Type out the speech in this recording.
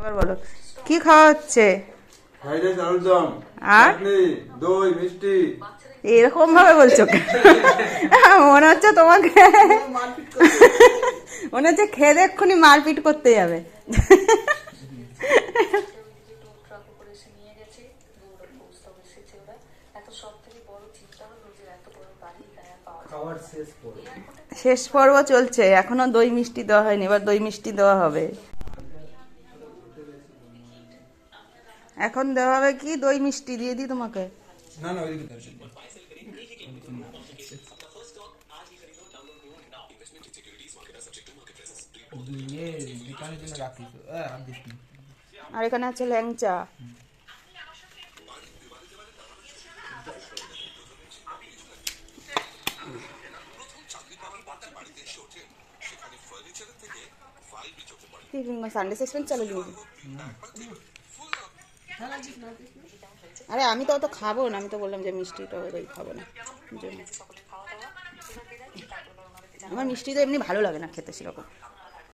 এবার বলো কি খাওয়া হচ্ছে? আর দই মিষ্টি। এরকম ভাবে বলছো মনে হচ্ছে তোমাকে মনে হচ্ছে খেয়ে এক্ষুনি মারপিট করতে যাবে। শেষ পর্ব চলছে, এখনো দই মিষ্টি দেওয়া হয়নি, এবার দই মিষ্টি দেওয়া হবে। এখন দেওয়া হবে কি দই মিষ্টি দিয়ে দিই তোমাকে? না না ওইদিকে আর এখানে আছে ল্যাংচা। সানডে সাসপেন্স চালু দিন। আরে আমি তো অত খাবো না, আমি তো বললাম যে মিষ্টিটা দই খাবো না। আমার মিষ্টি তো এমনি ভালো লাগে না খেতে সেরকম।